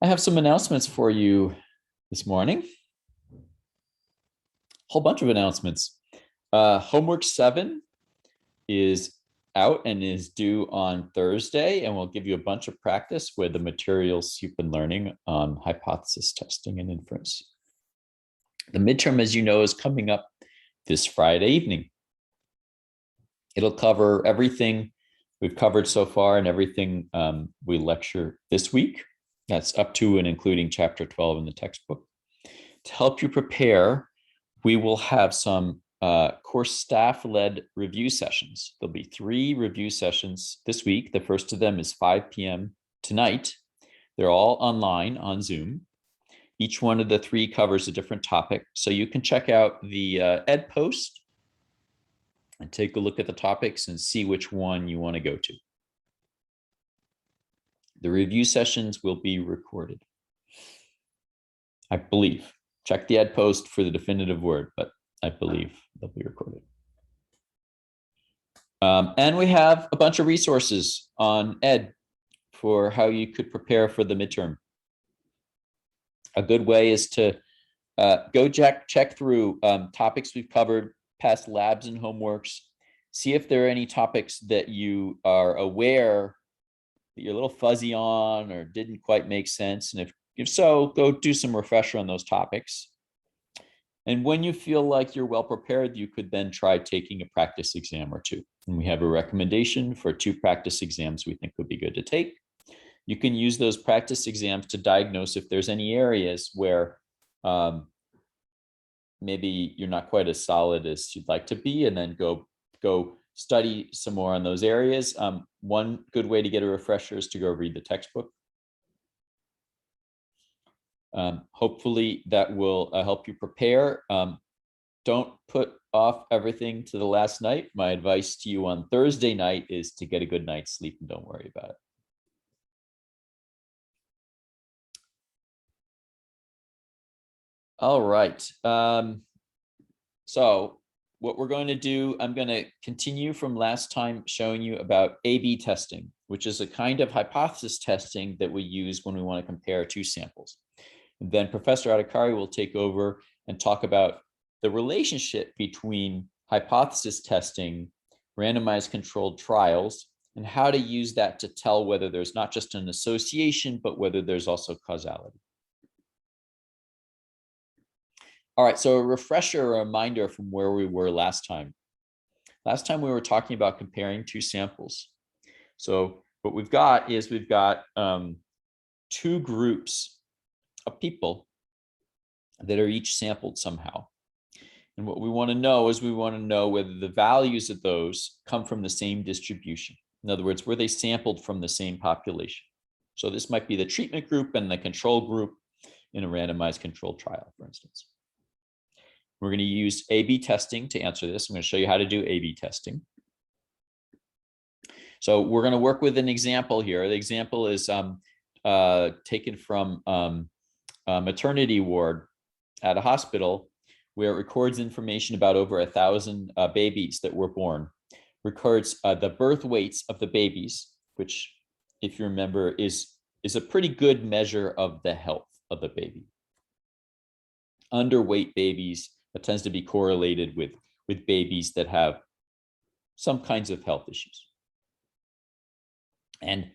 I have some announcements for you this morning. Whole bunch of announcements. Homework 7 is out and is due on Thursday, and we'll give you a bunch of practice with the materials you've been learning on hypothesis testing and inference. The midterm, as you know, is coming up this Friday evening. It'll cover everything we've covered so far and everything we lecture this week. That's up to and including chapter 12 in the textbook. To help you prepare, we will have some course staff-led review sessions. There'll be 3 review sessions this week. The first of them is 5 p.m. tonight. They're all online on Zoom. Each one of the 3 covers a different topic. So you can check out the Ed post and take a look at the topics and see which one you want to go to. The review sessions will be recorded, I believe. Check the Ed post for the definitive word, but I believe they'll be recorded. And we have a bunch of resources on Ed for how you could prepare for the midterm. A good way is to go check through topics we've covered, past labs and homeworks, see if there are any topics that you are aware that you're a little fuzzy on or didn't quite make sense. And if so, go do some refresher on those topics. And when you feel like you're well prepared, you could then try taking a practice exam or 2. And we have a recommendation for 2 practice exams we think would be good to take. You can use those practice exams to diagnose if there's any areas where maybe you're not quite as solid as you'd like to be, and then go study some more on those areas. One good way to get a refresher is to go read the textbook. Hopefully that will help you prepare. Don't put off everything to the last night. My advice to you on Thursday night is to get a good night's sleep and don't worry about it. All right. So what we're going to do, I'm going to continue from last time showing you about A/B testing, which is a kind of hypothesis testing that we use when we want to compare 2 samples. And then Professor Adhikari will take over and talk about the relationship between hypothesis testing, randomized controlled trials, and how to use that to tell whether there's not just an association, but whether there's also causality. All right, so a refresher, a reminder from where we were last time. Last time we were talking about comparing 2 samples. So what we've got is 2 groups of people that are each sampled somehow. And what we want to know is whether the values of those come from the same distribution. In other words, were they sampled from the same population? So this might be the treatment group and the control group in a randomized controlled trial, for instance. We're going to use A/B testing to answer this. I'm going to show you how to do A/B testing. So we're going to work with an example here. The example is taken from a maternity ward at a hospital where it records information about over 1,000 babies that were born. Records the birth weights of the babies, which, if you remember, is a pretty good measure of the health of the baby. Underweight babies, that tends to be correlated with babies that have some kinds of health issues. And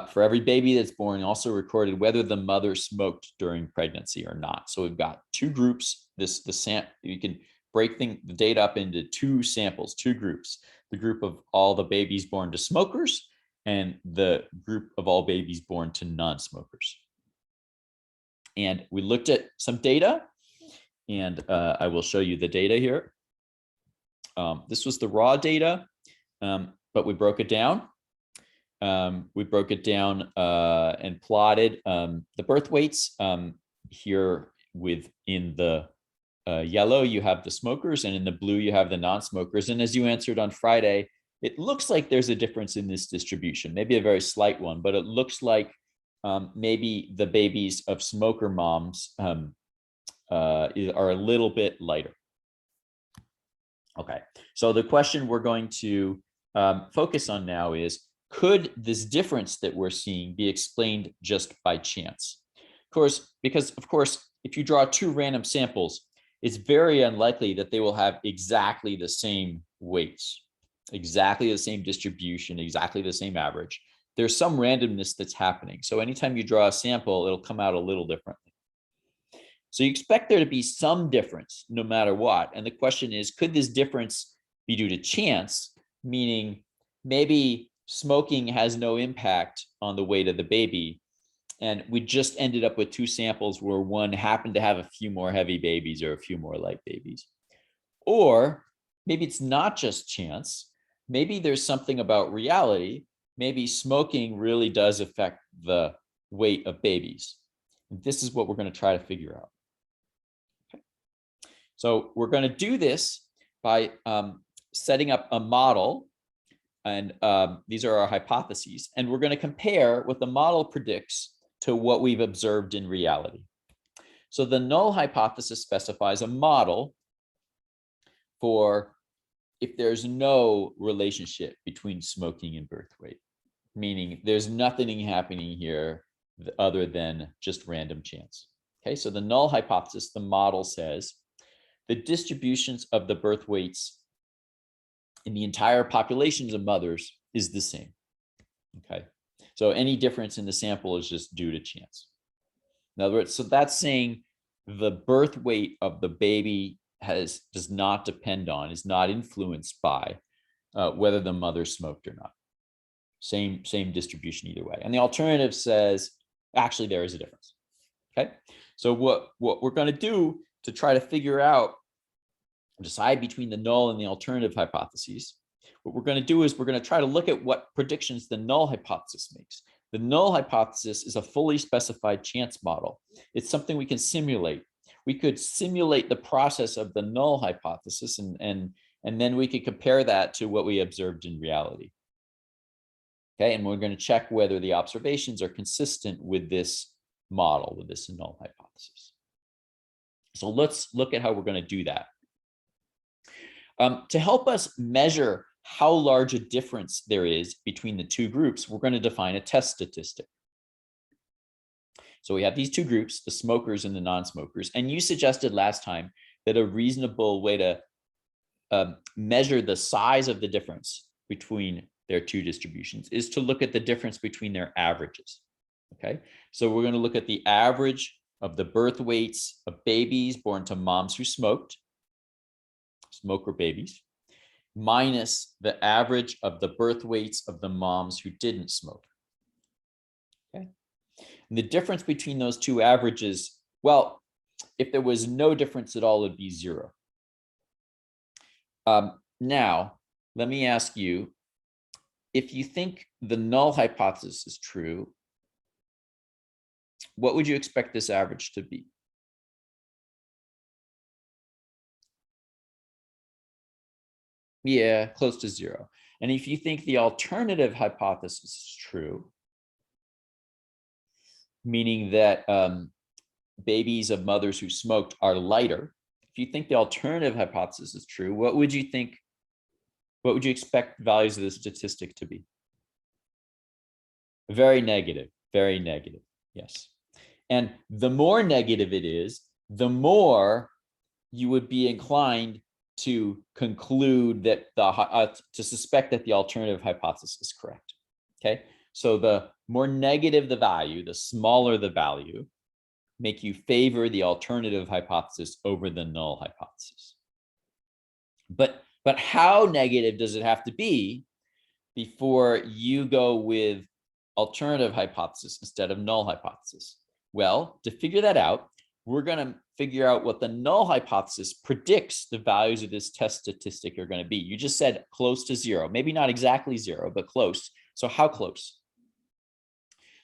for every baby that's born, also recorded whether the mother smoked during pregnancy or not. So we've got 2 groups. You can break the data up into 2 samples, 2 groups. The group of all the babies born to smokers and the group of all babies born to non-smokers. And we looked at some data, and I will show you the data here. This was the raw data, but we broke it down. And plotted the birth weights. Here in the yellow, you have the smokers, and in the blue, you have the non-smokers. And as you answered on Friday, it looks like there's a difference in this distribution, maybe a very slight one, but it looks like maybe the babies of smoker moms are a little bit lighter. Okay, so the question we're going to focus on now is, could this difference that we're seeing be explained just by chance? course, because of course, if you draw two random samples, it's very unlikely that they will have exactly the same weights, exactly the same distribution, exactly the same average. There's some randomness that's happening. So anytime you draw a sample, it'll come out a little differently. So you expect there to be some difference no matter what. And the question is, could this difference be due to chance? Meaning maybe smoking has no impact on the weight of the baby, and we just ended up with two samples where one happened to have a few more heavy babies or a few more light babies. Or maybe it's not just chance. Maybe there's something about reality. Maybe smoking really does affect the weight of babies. And this is what we're going to try to figure out. Okay. So we're going to do this by setting up a model. And these are our hypotheses. And we're going to compare what the model predicts to what we've observed in reality. So the null hypothesis specifies a model for if there's no relationship between smoking and birth weight, meaning there's nothing happening here other than just random chance. Okay, so the null hypothesis, the model says the distributions of the birth weights in the entire populations of mothers is the same. Okay, so any difference in the sample is just due to chance. In other words, so that's saying the birth weight of the baby does not depend on, is not influenced by whether the mother smoked or not. Same distribution either way. And the alternative says, actually, there is a difference. Okay, so what we're going to do to try to figure out, decide between the null and the alternative hypotheses, what we're going to do is we're going to try to look at what predictions the null hypothesis makes. The null hypothesis is a fully specified chance model. It's something we can simulate. We could simulate the process of the null hypothesis, and then we could compare that to what we observed in reality. Okay, and we're going to check whether the observations are consistent with this model, with this null hypothesis. So let's look at how we're going to do that. To help us measure how large a difference there is between the two groups, we're going to define a test statistic. So we have these two groups, the smokers and the non-smokers, and you suggested last time that a reasonable way to measure the size of the difference between their two distributions is to look at the difference between their averages. Okay, so we're going to look at the average of the birth weights of babies born to moms who smoked, smoker babies, minus the average of the birth weights of the moms who didn't smoke. Okay, and the difference between those two averages, well, if there was no difference at all, it'd be 0. Now, let me ask you, if you think the null hypothesis is true, what would you expect this average to be? Yeah, close to 0. And if you think the alternative hypothesis is true, meaning that babies of mothers who smoked are lighter, if you think the alternative hypothesis is true, what would you think? What would you expect values of the statistic to be? Very negative, very negative. Yes. And the more negative it is, the more you would be inclined to conclude that to suspect that the alternative hypothesis is correct. Okay, so the more negative the value, the smaller the value, make you favor the alternative hypothesis over the null hypothesis. But how negative does it have to be before you go with alternative hypothesis instead of null hypothesis? Well, to figure that out, we're going to figure out what the null hypothesis predicts the values of this test statistic are going to be. You just said close to 0, maybe not exactly 0, but close. So how close?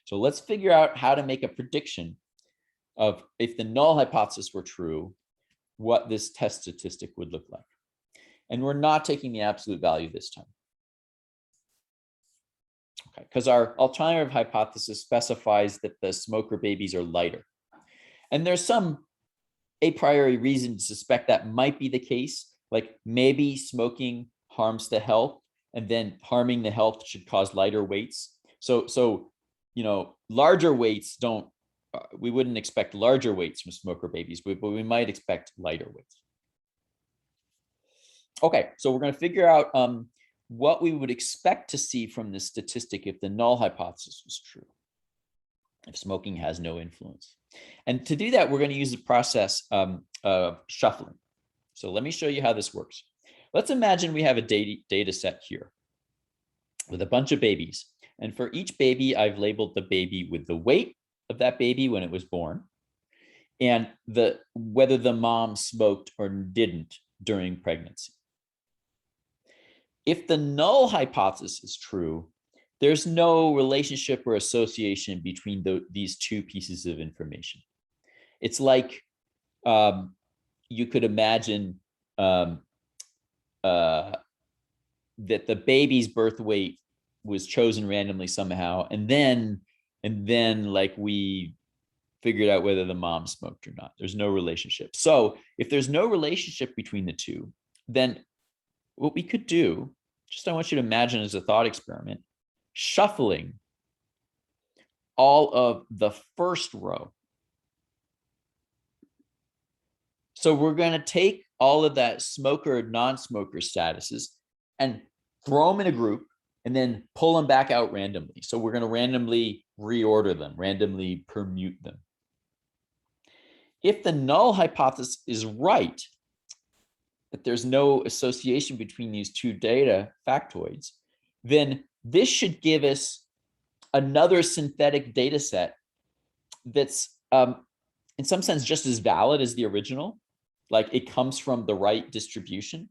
So let's figure out how to make a prediction of, if the null hypothesis were true, what this test statistic would look like. And we're not taking the absolute value this time. Okay, because our alternative hypothesis specifies that the smoker babies are lighter. And there's some a priori reason to suspect that might be the case. Like maybe smoking harms the health, and then harming the health should cause lighter weights. So you know, larger weights we wouldn't expect larger weights from smoker babies, but we might expect lighter weights. Okay, so we're going to figure out what we would expect to see from this statistic if the null hypothesis was true, if smoking has no influence. And to do that, we're going to use the process of shuffling. So let me show you how this works. Let's imagine we have a data set here with a bunch of babies. And for each baby, I've labeled the baby with the weight of that baby when it was born and whether the mom smoked or didn't during pregnancy. If the null hypothesis is true, there's no relationship or association between these two pieces of information. It's like you could imagine that the baby's birth weight was chosen randomly somehow, and then like we figured out whether the mom smoked or not. There's no relationship. So if there's no relationship between the two, then what we could do, just I want you to imagine as a thought experiment, shuffling all of the first row. So we're going to take all of that smoker, non-smoker statuses and throw them in a group and then pull them back out randomly. So we're going to randomly reorder them, randomly permute them. If the null hypothesis is right, that there's no association between these two data factoids, then this should give us another synthetic data set that's in some sense just as valid as the original, like it comes from the right distribution.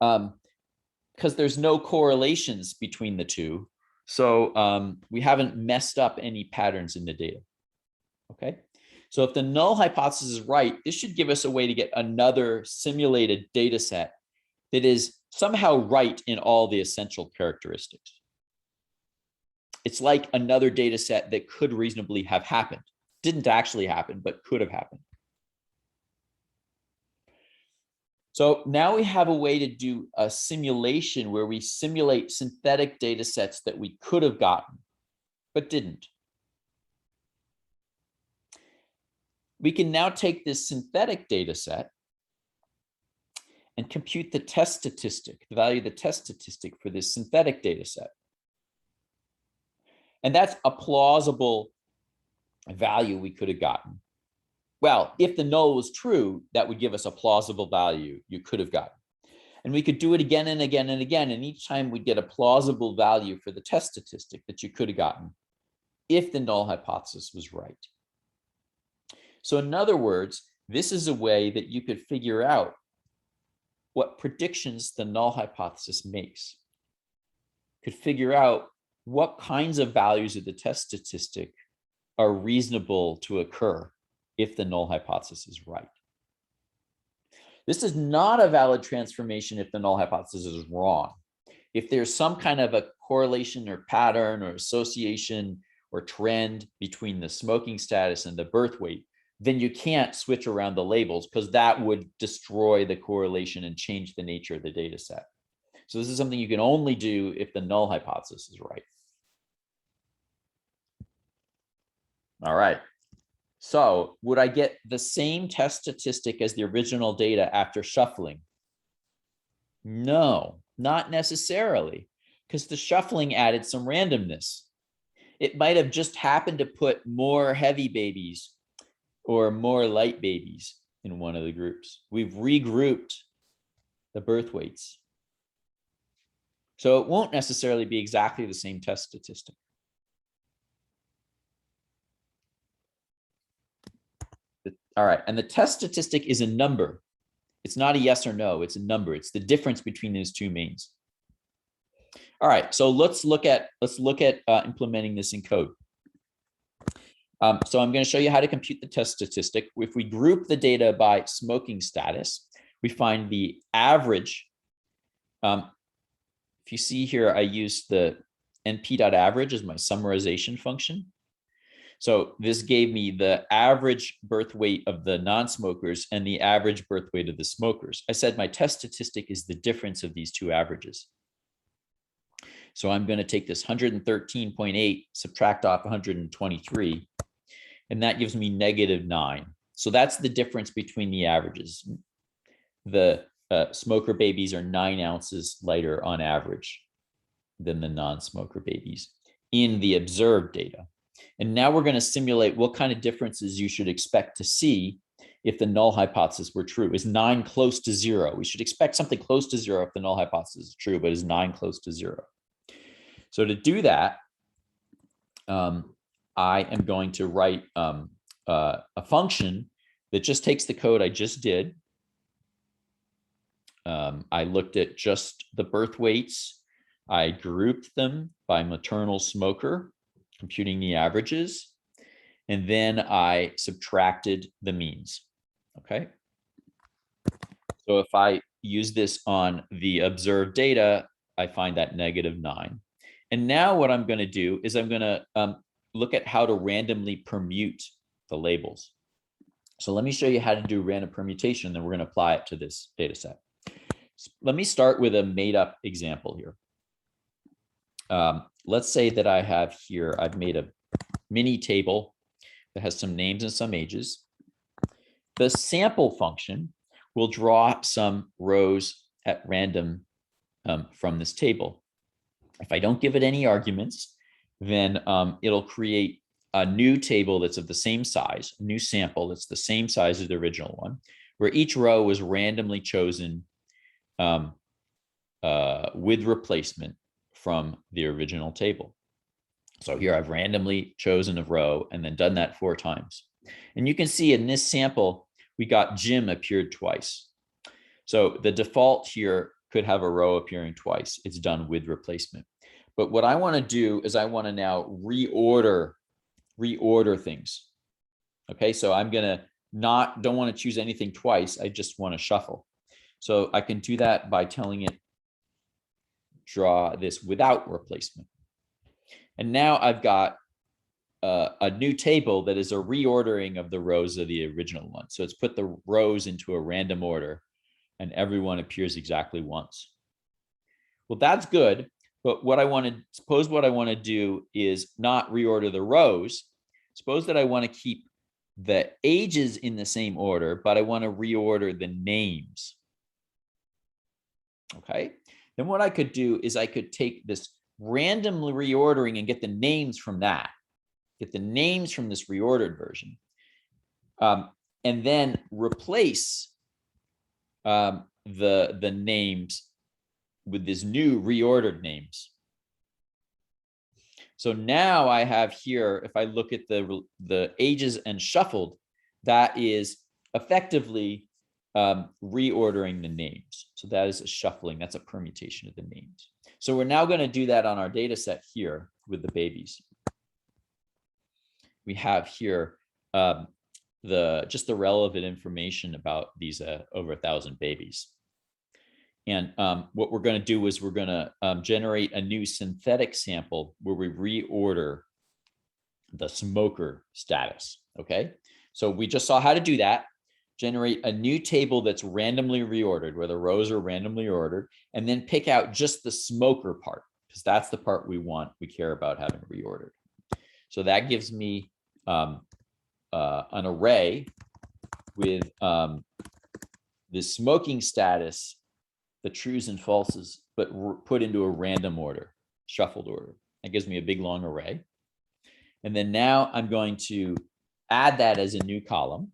Because there's no correlations between the two. So we haven't messed up any patterns in the data. Okay. So if the null hypothesis is right, this should give us a way to get another simulated data set that is somehow right in all the essential characteristics. It's like another data set that could reasonably have happened. Didn't actually happen, but could have happened. So now we have a way to do a simulation where we simulate synthetic data sets that we could have gotten, but didn't. We can now take this synthetic data set and compute the test statistic, the value of the test statistic for this synthetic data set. And that's a plausible value we could have gotten. Well, if the null was true, that would give us a plausible value you could have gotten. And we could do it again and again and again. And each time we'd get a plausible value for the test statistic that you could have gotten if the null hypothesis was right. So in other words, this is a way that you could figure out what predictions the null hypothesis makes. Could figure out what kinds of values of the test statistic are reasonable to occur if the null hypothesis is right. This is not a valid transformation if the null hypothesis is wrong. If there's some kind of a correlation or pattern or association or trend between the smoking status and the birth weight, then you can't switch around the labels because that would destroy the correlation and change the nature of the data set. So this is something you can only do if the null hypothesis is right. All right. So would I get the same test statistic as the original data after shuffling? No, not necessarily, because the shuffling added some randomness. It might have just happened to put more heavy babies or more light babies in one of the groups. We've regrouped the birth weights. So it won't necessarily be exactly the same test statistic. All right, and the test statistic is a number. It's not a yes or no, it's a number. It's the difference between those two means. All right, so let's look at implementing this in code. So I'm going to show you how to compute the test statistic. If we group the data by smoking status, we find the average. If you see here, I used the np.average as my summarization function. So this gave me the average birth weight of the non-smokers and the average birth weight of the smokers. I said my test statistic is the difference of these two averages. So I'm going to take this 113.8, subtract off 123, and that gives me -9. So that's the difference between the averages. The smoker babies are 9 ounces lighter on average than the non-smoker babies in the observed data. And now we're going to simulate what kind of differences you should expect to see if the null hypothesis were true. Is 9 close to 0? We should expect something close to 0 if the null hypothesis is true, but is 9 close to 0? So to do that, I am going to write a function that just takes the code I just did. I looked at just the birth weights. I grouped them by maternal smoker, computing the averages, and then I subtracted the means. Okay. So if I use this on the observed data, I find that -9. And now what I'm going to do is I'm going to look at how to randomly permute the labels. So let me show you how to do random permutation, then we're going to apply it to this data set. Let me start with a made up example here. Let's say that I have here, I've made a mini table that has some names and some ages. The sample function will draw some rows at random from this table. If I don't give it any arguments, then it'll create a new table that's of the same size, a new sample that's the same size as the original one, where each row was randomly chosen with replacement from the original table. So here I've randomly chosen a row and then done that 4 times. And you can see in this sample, we got Jim appeared twice. So the default here could have a row appearing twice. It's done with replacement. But what I want to do is I want to now reorder things. Okay, so I'm going to don't want to choose anything twice. I just want to shuffle. So I can do that by telling it draw this without replacement. And now I've got a new table that is a reordering of the rows of the original one. So it's put the rows into a random order and everyone appears exactly once. Well, that's good. But what I want to do is not reorder the rows. Suppose that I want to keep the ages in the same order, but I want to reorder the names. Okay. Then what I could do is I could take this random reordering and get the names from that, get the names from this reordered version, and then replace the names with this new reordered names. So now I have here, if I look at the ages and shuffled, that is effectively reordering the names. So that is a shuffling. That's a permutation of the names. So we're now going to do that on our data set here with the babies. We have here just the relevant information about these over 1,000 babies. And what we're going to do is we're going to generate a new synthetic sample where we reorder the smoker status. Okay, so we just saw how to do that. Generate a new table that's randomly reordered, where the rows are randomly ordered, and then pick out just the smoker part, because that's the part we care about having reordered. So that gives me an array with the smoking status, the trues and falses, but put into a random order, shuffled order. That gives me a big long array. And then now I'm going to add that as a new column.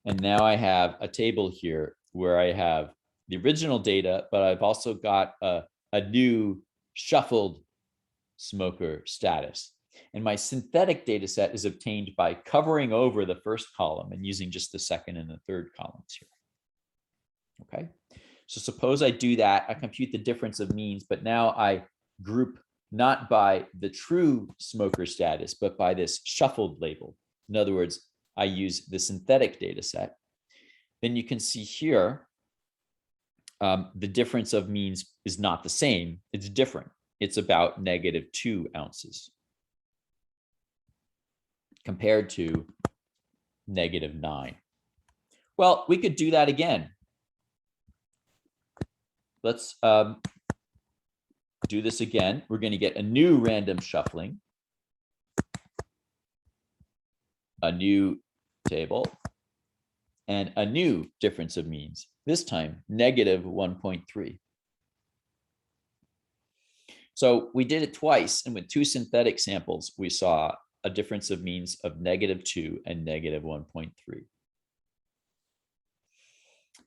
And now I have a table here where I have the original data, but I've also got a new shuffled smoker status. And my synthetic data set is obtained by covering over the first column and using just the second and the third columns here. Okay, so suppose I do that, I compute the difference of means, but now I group not by the true smoker status, but by this shuffled label. In other words, I use the synthetic data set. Then you can see here, the difference of means is not the same, it's different. It's about -2 ounces compared to -9. Well, we could do that again. Let's do this again. We're going to get a new random shuffling. a new table and a new difference of means, this time negative 1.3. So we did it twice, and with two synthetic samples, we saw a difference of means of -2 and -1.3.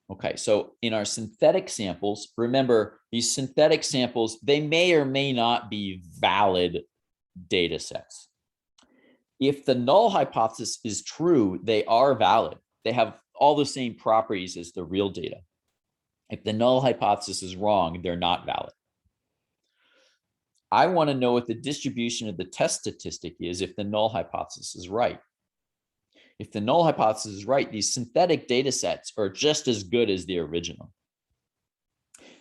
Okay, so in our synthetic samples, remember these synthetic samples, they may or may not be valid data sets. If the null hypothesis is true, they are valid. They have all the same properties as the real data. If the null hypothesis is wrong, they're not valid. I want to know what the distribution of the test statistic is if the null hypothesis is right. If the null hypothesis is right, these synthetic data sets are just as good as the original.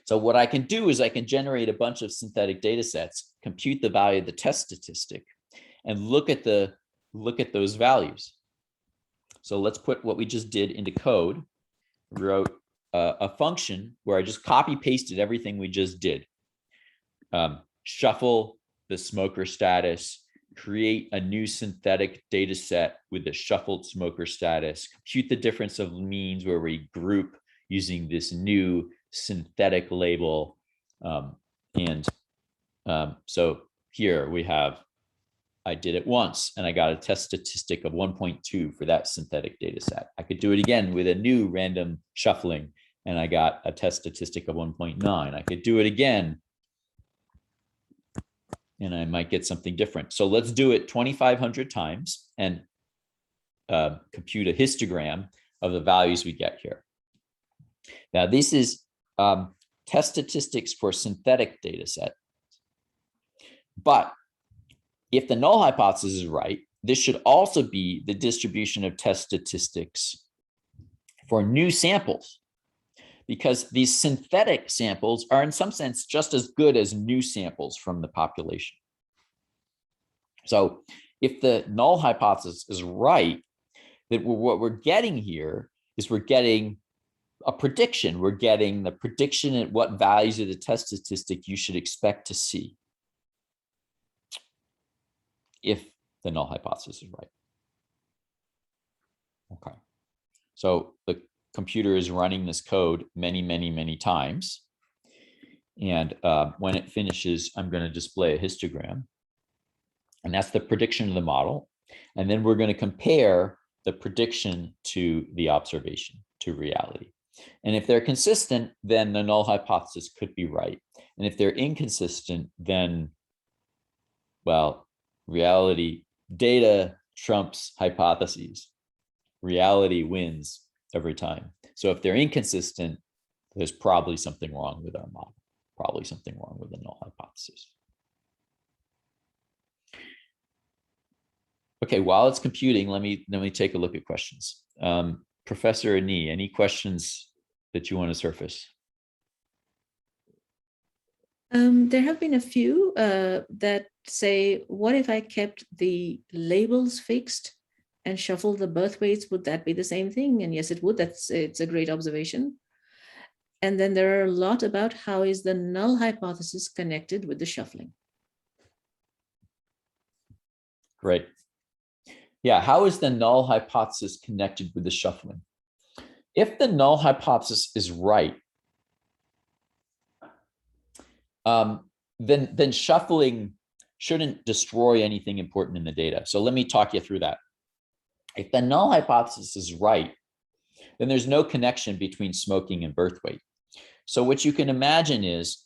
So what I can do is I can generate a bunch of synthetic data sets, compute the value of the test statistic, and look at those values. So let's put what we just did into code. We wrote a function where I just copy pasted everything we just did. Shuffle the smoker status, create a new synthetic data set with the shuffled smoker status, compute the difference of means where we group using this new synthetic label. So here we have, I did it once and I got a test statistic of 1.2 for that synthetic data set. I could do it again with a new random shuffling and I got a test statistic of 1.9. I could do it again and I might get something different. So let's do it 2,500 times and compute a histogram of the values we get here. Now, this is test statistics for synthetic data set. But if the null hypothesis is right, this should also be the distribution of test statistics for new samples, because these synthetic samples are in some sense just as good as new samples from the population. So if the null hypothesis is right, that what we're getting here is we're getting a prediction. We're getting the prediction at what values of the test statistic you should expect to see if the null hypothesis is right. Okay. So the computer is running this code many times. And when it finishes, I'm going to display a histogram. And that's the prediction of the model. And then we're going to compare the prediction to the observation, to reality. And if they're consistent, then the null hypothesis could be right. And if they're inconsistent, then, well, reality, data trumps hypotheses. Reality wins every time. So if they're inconsistent, there's probably something wrong with our model, probably something wrong with the null hypothesis. Okay, while it's computing, let me take a look at questions. Professor Ani, any questions that you want to surface? There have been a few that say, what if I kept the labels fixed and shuffle the birth weights? Would that be the same thing? And yes, it would. It's a great observation. And then there are a lot about how is the null hypothesis connected with the shuffling. Great. Yeah, how is the null hypothesis connected with the shuffling? If the null hypothesis is right, then shuffling shouldn't destroy anything important in the data. So let me talk you through that. If the null hypothesis is right, then there's no connection between smoking and birth weight. So what you can imagine is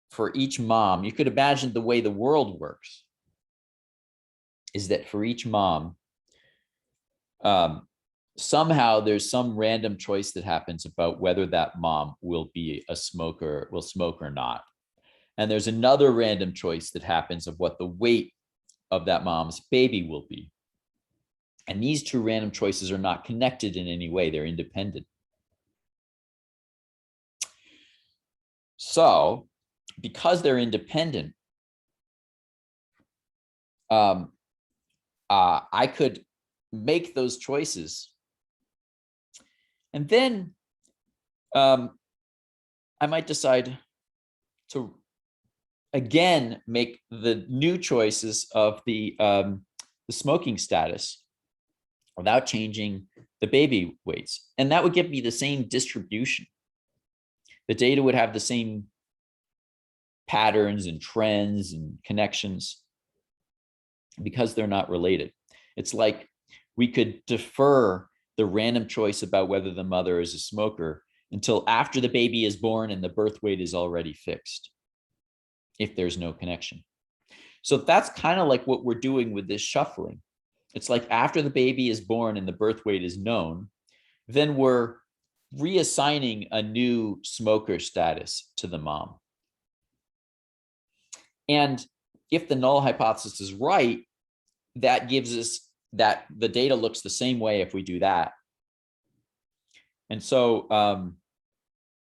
for each mom, you could imagine the way the world works is that for each mom, somehow there's some random choice that happens about whether that mom will be a smoker, will smoke or not. And there's another random choice that happens of what the weight of that mom's baby will be. And these two random choices are not connected in any way, they're independent. So, because they're independent, I could make those choices. And then I might decide to again make the new choices of the smoking status without changing the baby weights. And that would give me the same distribution. The data would have the same patterns and trends and connections because they're not related. It's like we could defer the random choice about whether the mother is a smoker until after the baby is born and the birth weight is already fixed, if there's no connection. So that's kind of like what we're doing with this shuffling. It's like after the baby is born and the birth weight is known, then we're reassigning a new smoker status to the mom. And if the null hypothesis is right, that gives us that the data looks the same way if we do that. And so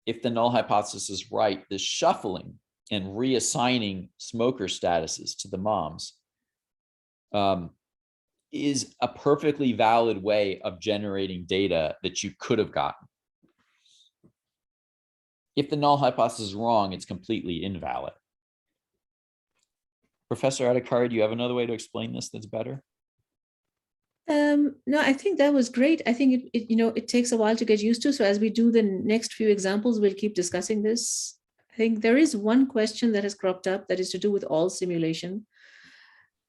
if the null hypothesis is right, the shuffling and reassigning smoker statuses to the moms is a perfectly valid way of generating data that you could have gotten. If the null hypothesis is wrong, it's completely invalid. Professor Adhikari, do you have another way to explain this that's better? No, I think that was great. I think it takes a while to get used to. So as we do the next few examples, we'll keep discussing this. I think there is one question that has cropped up that is to do with all simulation,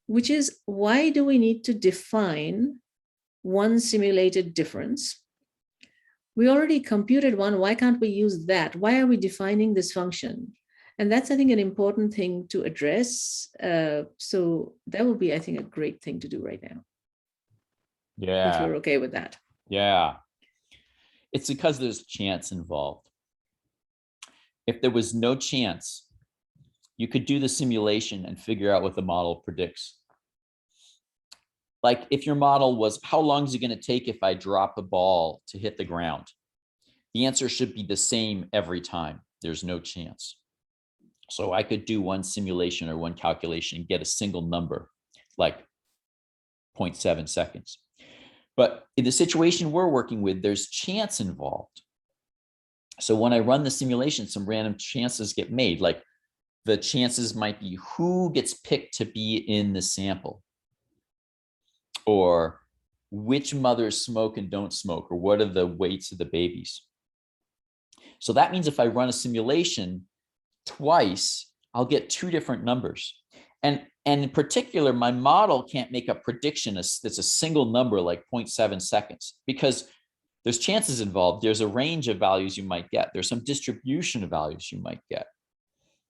which is why do we need to define one simulated difference? We already computed one. Why can't we use that? Why are we defining this function? And that's, I think, an important thing to address. So that would be, I think, a great thing to do right now. Yeah. If you're okay with that. Yeah. It's because there's chance involved. If there was no chance, you could do the simulation and figure out what the model predicts. Like if your model was, how long is it going to take if I drop a ball to hit the ground? The answer should be the same every time. There's no chance. So I could do one simulation or one calculation and get a single number, like 0.7 seconds. But in the situation we're working with, there's chance involved. So when I run the simulation, some random chances get made. Like the chances might be who gets picked to be in the sample, or which mothers smoke and don't smoke, or what are the weights of the babies. So that means if I run a simulation twice, I'll get two different numbers. And in particular, my model can't make a prediction that's a single number like 0.7 seconds, because there's chances involved. There's a range of values you might get. There's some distribution of values you might get.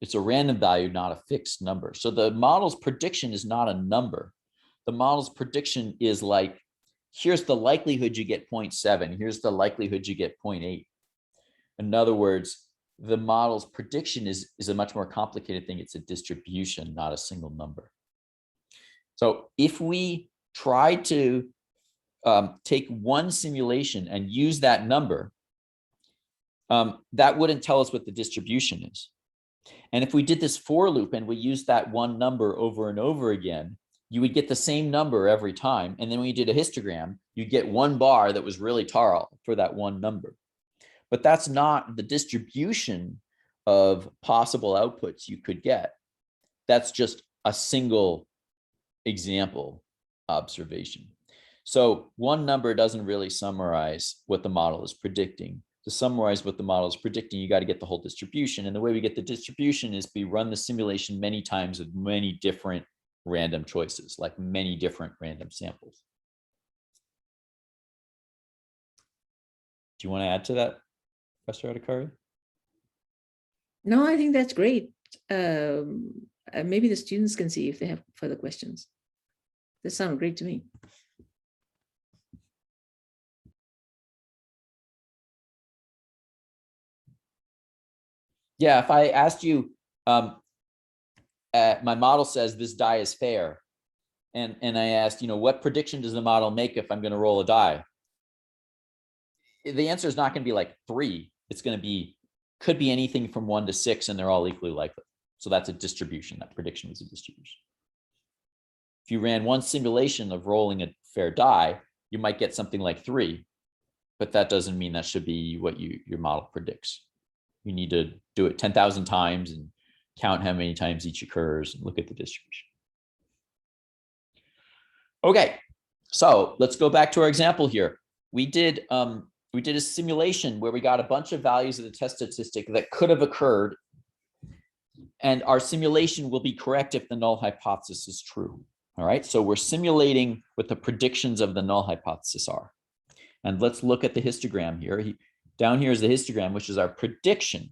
It's a random value, not a fixed number. So the model's prediction is not a number. The model's prediction is like, here's the likelihood you get 0.7. Here's the likelihood you get 0.8. In other words, the model's prediction is a much more complicated thing. It's a distribution, not a single number. So if we try to take one simulation and use that number, that wouldn't tell us what the distribution is. And if we did this for loop and we used that one number over and over again, you would get the same number every time. And then when you did a histogram, you'd get one bar that was really tall for that one number. But that's not the distribution of possible outputs you could get. That's just a single example observation. So one number doesn't really summarize what the model is predicting. To summarize what the model is predicting, you got to get the whole distribution. And the way we get the distribution is we run the simulation many times with many different random choices, like many different random samples. Do you want to add to that, Professor Adhikari? No, I think that's great. Maybe the students can see if they have further questions. That sounds great to me. Yeah, if I asked you, my model says this die is fair, and I asked, what prediction does the model make if I'm going to roll a die? The answer is not going to be like 3. It's going to be, could be anything from 1 to 6, and they're all equally likely. So that's a distribution. That prediction is a distribution. If you ran one simulation of rolling a fair die, you might get something like 3, but that doesn't mean that should be what your model predicts. You need to do it 10,000 times and count how many times each occurs, and look at the distribution. Okay, so let's go back to our example here. We did a simulation where we got a bunch of values of the test statistic that could have occurred, and our simulation will be correct if the null hypothesis is true. All right, so we're simulating what the predictions of the null hypothesis are. And let's look at the histogram here. Down here is the histogram, which is our prediction,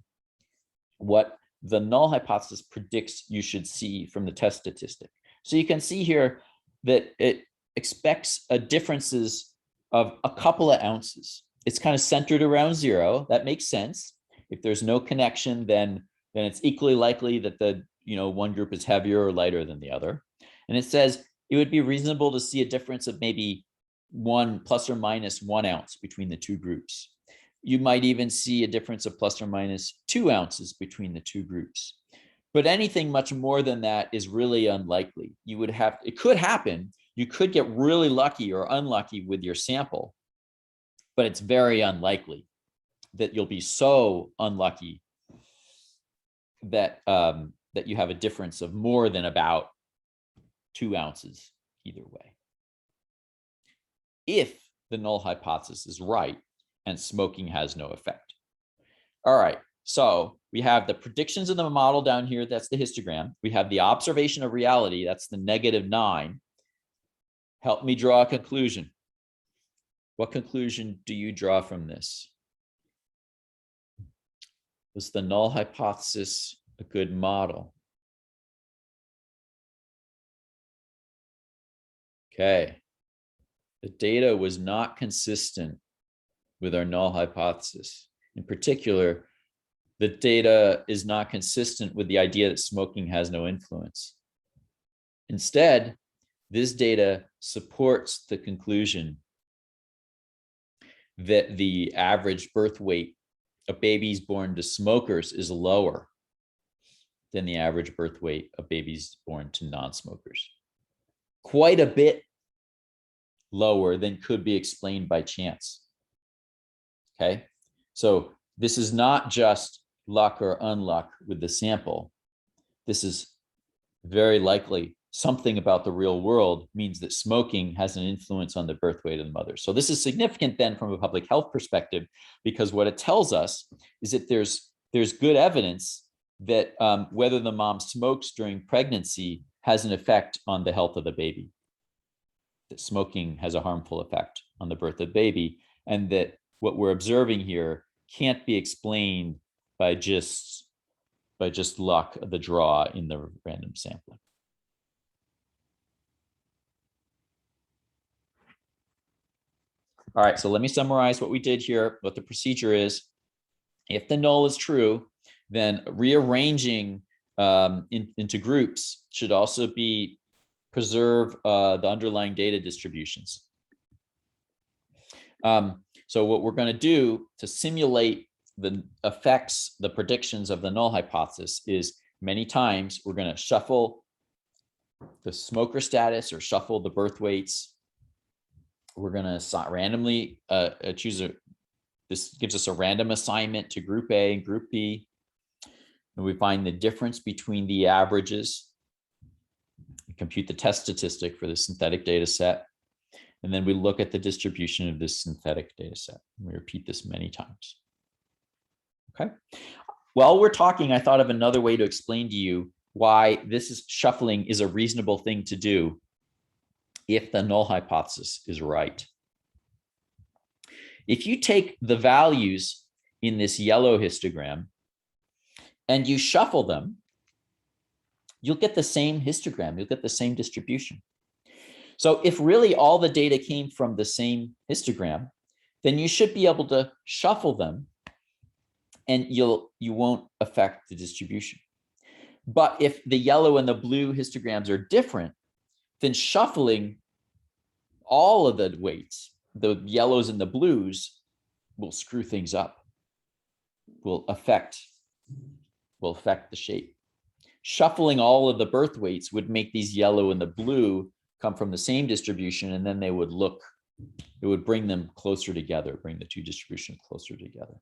what the null hypothesis predicts you should see from the test statistic. So you can see here that it expects differences of a couple of ounces. It's kind of centered around 0. That makes sense. If there's no connection, then it's equally likely that the one group is heavier or lighter than the other. And it says it would be reasonable to see a difference of maybe 1 plus or minus 1 ounce between the two groups. You might even see a difference of plus or minus 2 ounces between the two groups. But anything much more than that is really unlikely. It could happen. You could get really lucky or unlucky with your sample, but it's very unlikely that you'll be so unlucky that that you have a difference of more than about 2 ounces either way. If the null hypothesis is right and smoking has no effect. All right, so we have the predictions of the model down here, that's the histogram. We have the observation of reality, that's the -9. Help me draw a conclusion. What conclusion do you draw from this? Was the null hypothesis a good model? Okay. The data was not consistent with our null hypothesis. In particular, the data is not consistent with the idea that smoking has no influence. Instead, this data supports the conclusion that the average birth weight of babies born to smokers is lower than the average birth weight of babies born to non-smokers. Quite a bit lower than could be explained by chance. Okay, so this is not just luck or unluck with the sample. This is very likely something about the real world means that smoking has an influence on the birth weight of the mother. So this is significant then from a public health perspective, because what it tells us is that there's good evidence that whether the mom smokes during pregnancy has an effect on the health of the baby, that smoking has a harmful effect on the birth of the baby, and that what we're observing here can't be explained by just luck of the draw in the random sampling. All right, so let me summarize what we did here, what the procedure is. If the null is true, then rearranging into groups should also be preserve the underlying data distributions. So what we're going to do to simulate the effects, the predictions of the null hypothesis is many times we're going to shuffle the smoker status or shuffle the birth weights. We're going to randomly choose this gives us a random assignment to group A and group B. And we find the difference between the averages, compute the test statistic for the synthetic data set. And then we look at the distribution of this synthetic data set. We repeat this many times. Okay. While we're talking, I thought of another way to explain to you why shuffling is a reasonable thing to do if the null hypothesis is right. If you take the values in this yellow histogram and you shuffle them, you'll get the same histogram, you'll get the same distribution. So if really all the data came from the same histogram, then you should be able to shuffle them and you won't affect the distribution. But if the yellow and the blue histograms are different, then shuffling all of the weights, the yellows and the blues, will screw things up, will affect the shape. Shuffling all of the birth weights would make these yellow and the blue come from the same distribution, and then it would bring them closer together, bring the two distributions closer together.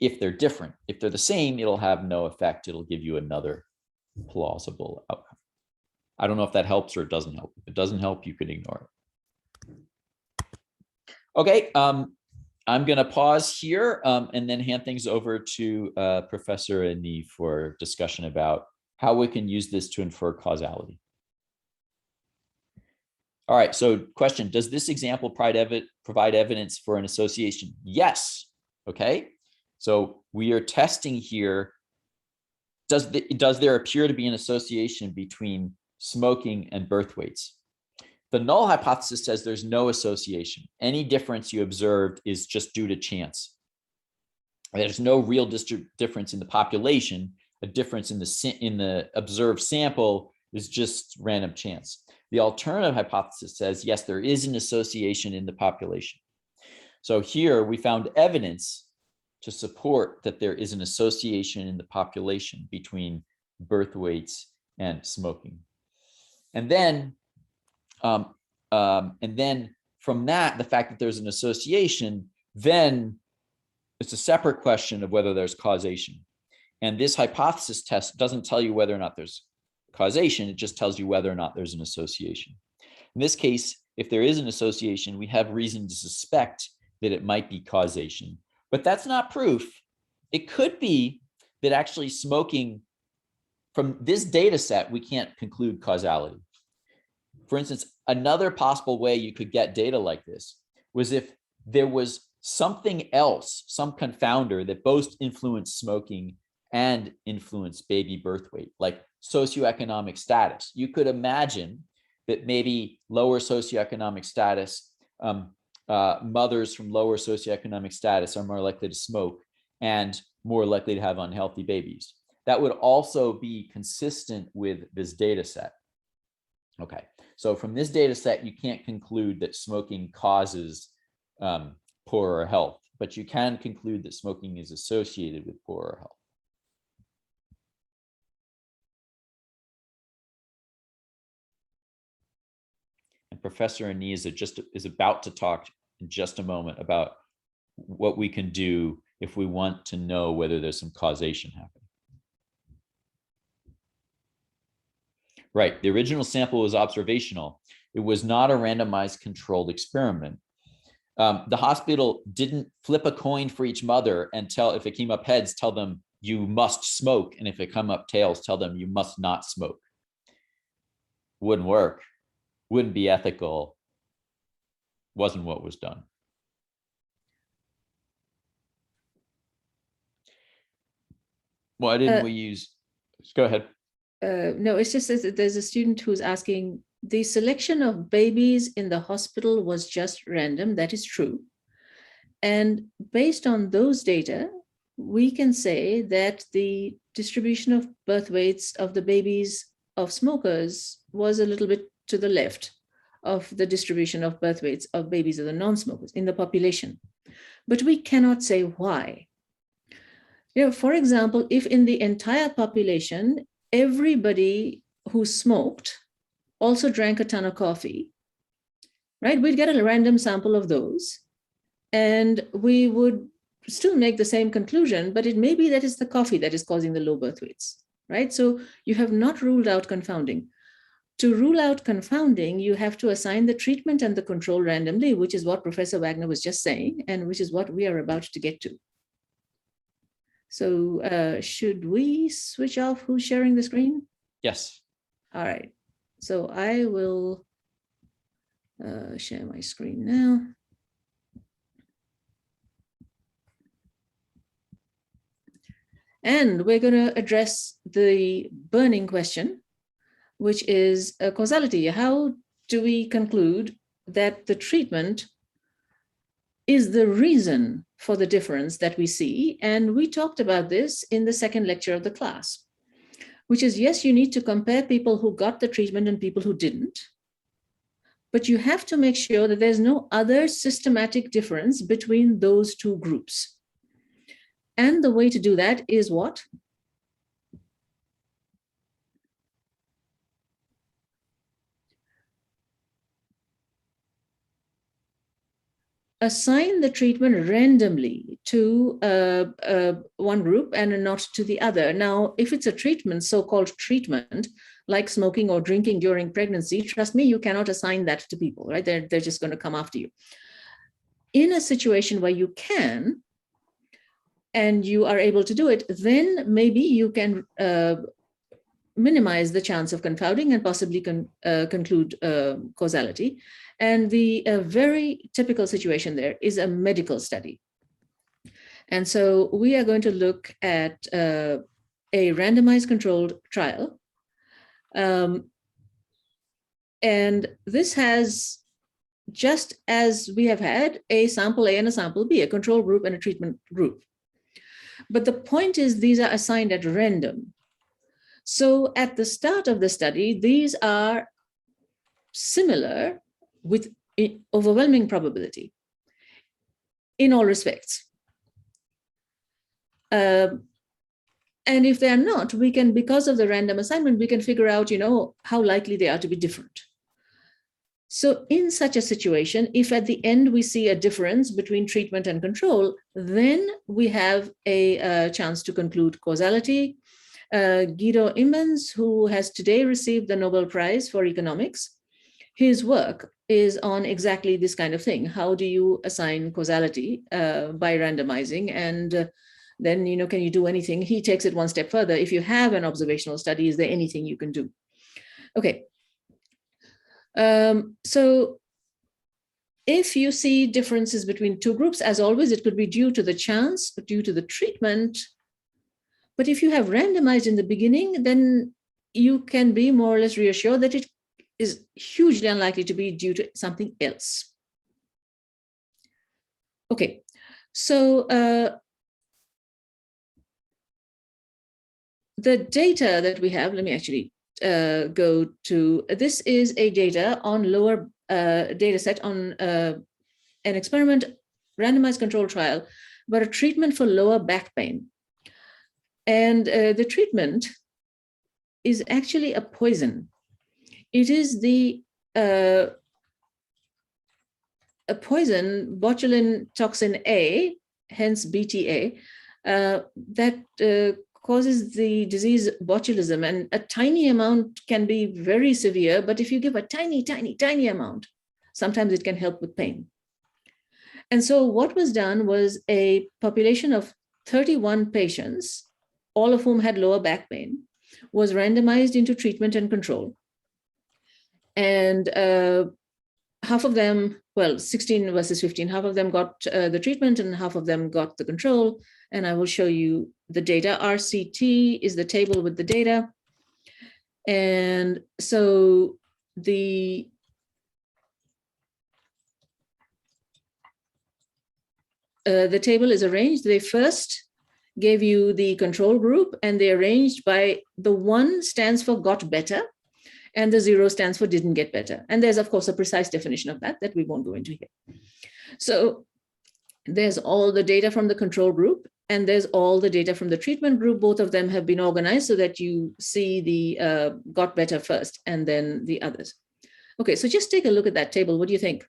if they're different. If they're the same, it'll have no effect. It'll give you another plausible outcome. I don't know if that helps or it doesn't help. If it doesn't help, you can ignore it. Okay, I'm going to pause here and then hand things over to Professor Ani for discussion about how we can use this to infer causality. All right, so question, does this example provide evidence for an association? Yes, okay. So we are testing here, does there appear to be an association between smoking and birth weights? The null hypothesis says there's no association. Any difference you observed is just due to chance. There's no real difference in the population. A difference in the observed sample is just random chance. The alternative hypothesis says, yes, there is an association in the population. So here we found evidence to support that there is an association in the population between birth weights and smoking. And then from that, the fact that there's an association, then it's a separate question of whether there's causation. And this hypothesis test doesn't tell you whether or not there's causation, it just tells you whether or not there's an association. In this case, if there is an association, we have reason to suspect that it might be causation, but that's not proof. It could be that actually smoking, from this data set, we can't conclude causality. For instance, another possible way you could get data like this was if there was something else, some confounder that both influenced smoking and influenced baby birth weight, like socioeconomic status. You could imagine that maybe lower socioeconomic status, mothers from lower socioeconomic status are more likely to smoke and more likely to have unhealthy babies. That would also be consistent with this data set. Okay, so from this data set, you can't conclude that smoking causes poorer health, but you can conclude that smoking is associated with poorer health. And Professor Ani is about to talk in just a moment about what we can do if we want to know whether there's some causation happening. Right, the original sample was observational. It was not a randomized controlled experiment. The hospital didn't flip a coin for each mother and tell, if it came up heads, tell them you must smoke, and if it come up tails, tell them you must not smoke. Wouldn't work, wouldn't be ethical, wasn't what was done. Why didn't we use, go ahead. No, it's just that there's a student who's asking, the selection of babies in the hospital was just random. That is true. And based on those data, we can say that the distribution of birth weights of the babies of smokers was a little bit to the left of the distribution of birth weights of babies of the non-smokers in the population. But we cannot say why. You know, for example, if in the entire population, everybody who smoked also drank a ton of coffee, right? We'd get a random sample of those, and we would still make the same conclusion, but it may be that it's the coffee that is causing the low birth weights, right? So you have not ruled out confounding. To rule out confounding, you have to assign the treatment and the control randomly, which is what Professor Wagner was just saying, and which is what we are about to get to. So should we switch off who's sharing the screen? Yes. All right. So I will share my screen now. And we're going to address the burning question, which is causality. How do we conclude that the treatment is the reason for the difference that we see? And we talked about this in the second lecture of the class, which is, yes, you need to compare people who got the treatment and people who didn't. But you have to make sure that there's no other systematic difference between those two groups. And the way to do that is what? assign the treatment randomly to one group and not to the other. Now, if it's a treatment, so-called treatment, like smoking or drinking during pregnancy, trust me, you cannot assign that to people, right? They're just going to come after you. In a situation where you can, and you are able to do it, then maybe you can minimize the chance of confounding and possibly conclude causality. And the very typical situation there is a medical study. And so we are going to look at a randomized controlled trial. And this has, just as we have had a sample A and a sample B, a control group and a treatment group. But the point is these are assigned at random. So at the start of the study, these are similar with overwhelming probability in all respects. And if they are not, we can, because of the random assignment, we can figure out, how likely they are to be different. So in such a situation, if at the end we see a difference between treatment and control, then we have a chance to conclude causality. Guido Immens, who has today received the Nobel Prize for economics, his work is on exactly this kind of thing. How do you assign causality by randomizing? And then, can you do anything? He takes it one step further. If you have an observational study, is there anything you can do? Okay. So if you see differences between two groups, as always, it could be due to the chance, due to the treatment. But if you have randomized in the beginning, then you can be more or less reassured that it is hugely unlikely to be due to something else. Okay, so the data that we have, let me actually go to, this is a data on lower data set on an experiment, randomized control trial, but a treatment for lower back pain. And the treatment is actually a poison. It is the a poison, botulinum toxin A, hence BTA, that causes the disease botulism. And a tiny amount can be very severe, but if you give a tiny, tiny, tiny amount, sometimes it can help with pain. And so what was done was a population of 31 patients, all of whom had lower back pain, was randomized into treatment and control. And half of them, well, 16 versus 15, half of them got the treatment and half of them got the control. And I will show you the data. RCT is the table with the data. And so the table is arranged. They first gave you the control group and they arranged by the 1 stands for got better and the 0 stands for didn't get better. And there's, of course, a precise definition of that we won't go into here. So there's all the data from the control group and there's all the data from the treatment group. Both of them have been organized so that you see the got better first and then the others. Okay, so just take a look at that table. What do you think?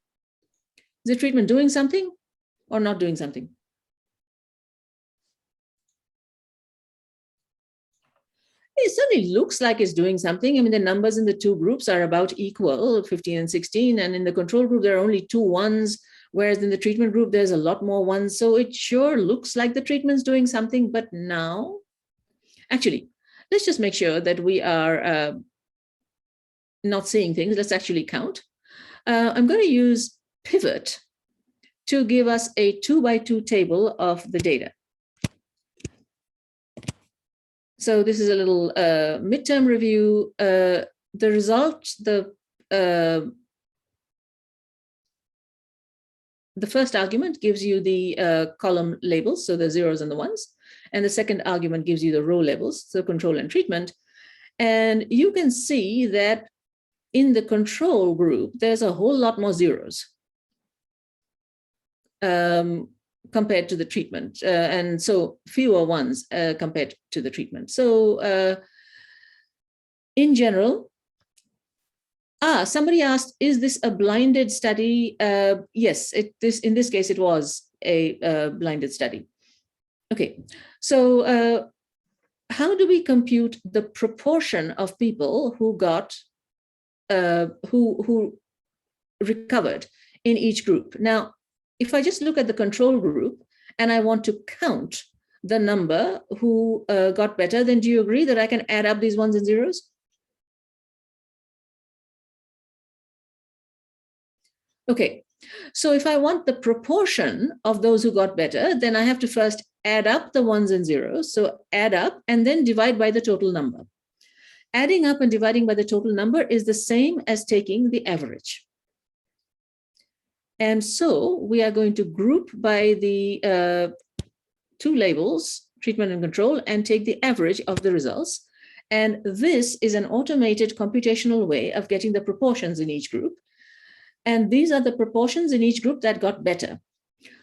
Is the treatment doing something or not doing something? It certainly looks like it's doing something. I mean, the numbers in the two groups are about equal, 15 and 16. And in the control group, there are only 2 1s, whereas in the treatment group, there's a lot more 1s. So it sure looks like the treatment's doing something. But now, actually, let's just make sure that we are not seeing things. Let's actually count. I'm going to use pivot to give us a 2x2 table of the data. So this is a little midterm review. The result, the first argument gives you the column labels, so the zeros and the ones. And the second argument gives you the row labels, so control and treatment. And you can see that in the control group, there's a whole lot more zeros compared to the treatment. And so fewer ones compared to the treatment. So in general, Somebody asked, is this a blinded study? Yes, in this case, it was a blinded study. Okay, so how do we compute the proportion of people who got who recovered in each group? Now, if I just look at the control group and I want to count the number who got better, then do you agree that I can add up these ones and zeros? Okay, so if I want the proportion of those who got better, then I have to first add up the ones and zeros. So add up and then divide by the total number. Adding up and dividing by the total number is the same as taking the average. And so we are going to group by the two labels, treatment and control, and take the average of the results. And this is an automated computational way of getting the proportions in each group. And these are the proportions in each group that got better.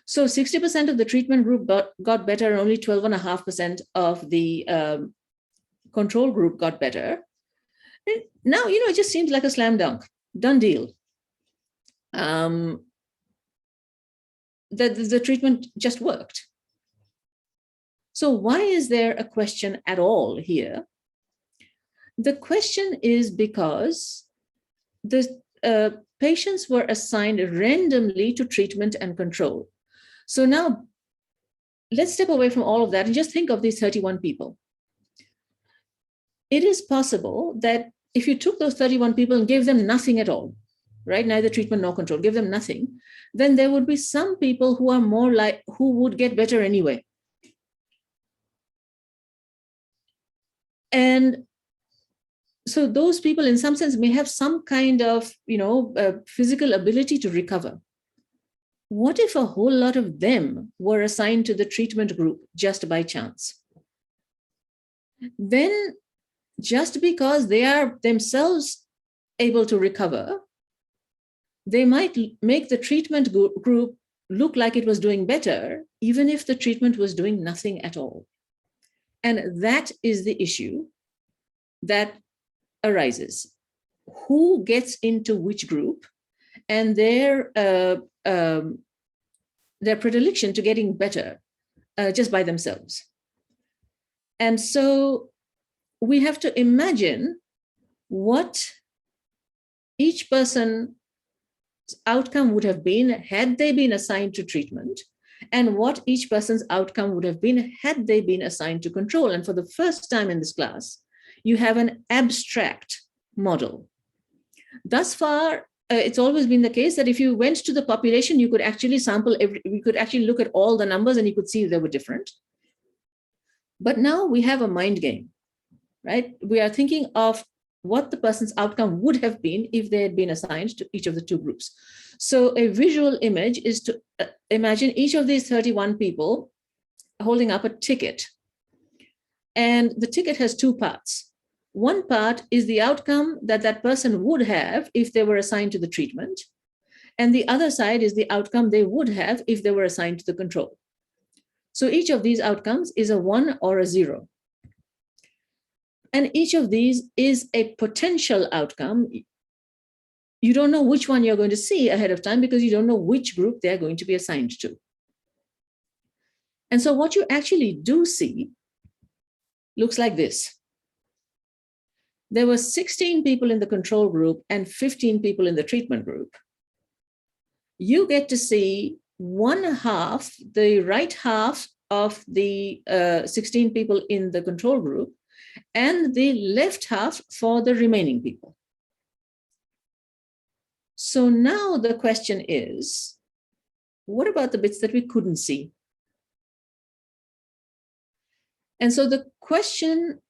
So 60% of the treatment group got better, and only 12.5% of the control group got better. And now, it just seems like a slam dunk, done deal. The treatment just worked. So why is there a question at all here? The question is because the patients were assigned randomly to treatment and control. So now let's step away from all of that and just think of these 31 people. It is possible that if you took those 31 people and gave them nothing at all, right, neither treatment nor control, give them nothing, then there would be some people who are more like, who would get better anyway. And so those people in some sense may have some kind of, physical ability to recover. What if a whole lot of them were assigned to the treatment group just by chance? Then just because they are themselves able to recover, they might make the treatment group look like it was doing better, even if the treatment was doing nothing at all. And that is the issue that arises. Who gets into which group, and their predilection to getting better just by themselves. And so we have to imagine what each person's outcome would have been had they been assigned to treatment, and what each person's outcome would have been had they been assigned to control. And for the first time in this class, you have an abstract model. Thus far, it's always been the case that if you went to the population, you could actually we could actually look at all the numbers and you could see they were different. But now we have a mind game, right? We are thinking of what the person's outcome would have been if they had been assigned to each of the two groups. So a visual image is to imagine each of these 31 people holding up a ticket. And the ticket has two parts. One part is the outcome that that person would have if they were assigned to the treatment. And the other side is the outcome they would have if they were assigned to the control. So each of these outcomes is a 1 or a 0. And each of these is a potential outcome. You don't know which one you're going to see ahead of time because you don't know which group they're going to be assigned to. And so what you actually do see looks like this. There were 16 people in the control group and 15 people in the treatment group. You get to see one half, the right half of the 16 people in the control group, and the left half for the remaining people. So now the question is, what about the bits that we couldn't see? And so the question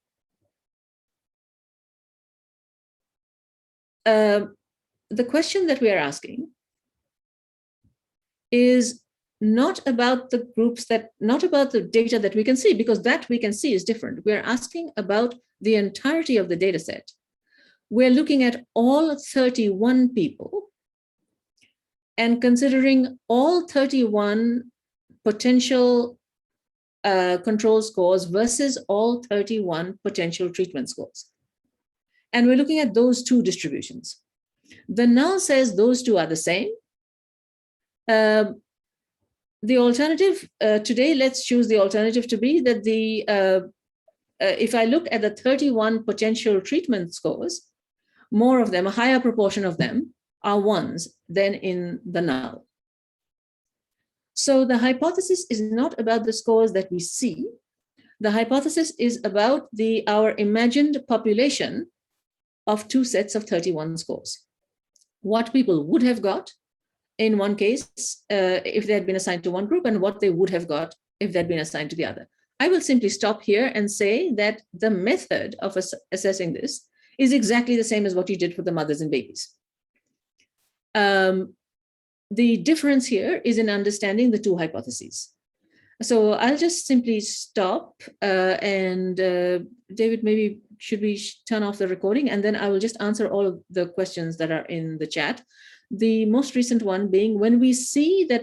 that we are asking is not about the groups not about the data that we can see, because that we can see is different. We're asking about the entirety of the data set. We're looking at all 31 people and considering all 31 potential control scores versus all 31 potential treatment scores. And we're looking at those two distributions. The null says those two are the same. The alternative today, let's choose the alternative to be that if I look at the 31 potential treatment scores, more of them, a higher proportion of them, are ones than in the null. So the hypothesis is not about the scores that we see. The hypothesis is about our imagined population of two sets of 31 scores. What people would have got in one case if they had been assigned to one group, and what they would have got if they'd been assigned to the other. I will simply stop here and say that the method of assessing this is exactly the same as what you did for the mothers and babies. The difference here is in understanding the two hypotheses. So I'll just simply stop and David, maybe should we turn off the recording, and then I will just answer all of the questions that are in the chat. The most recent one being, when we see that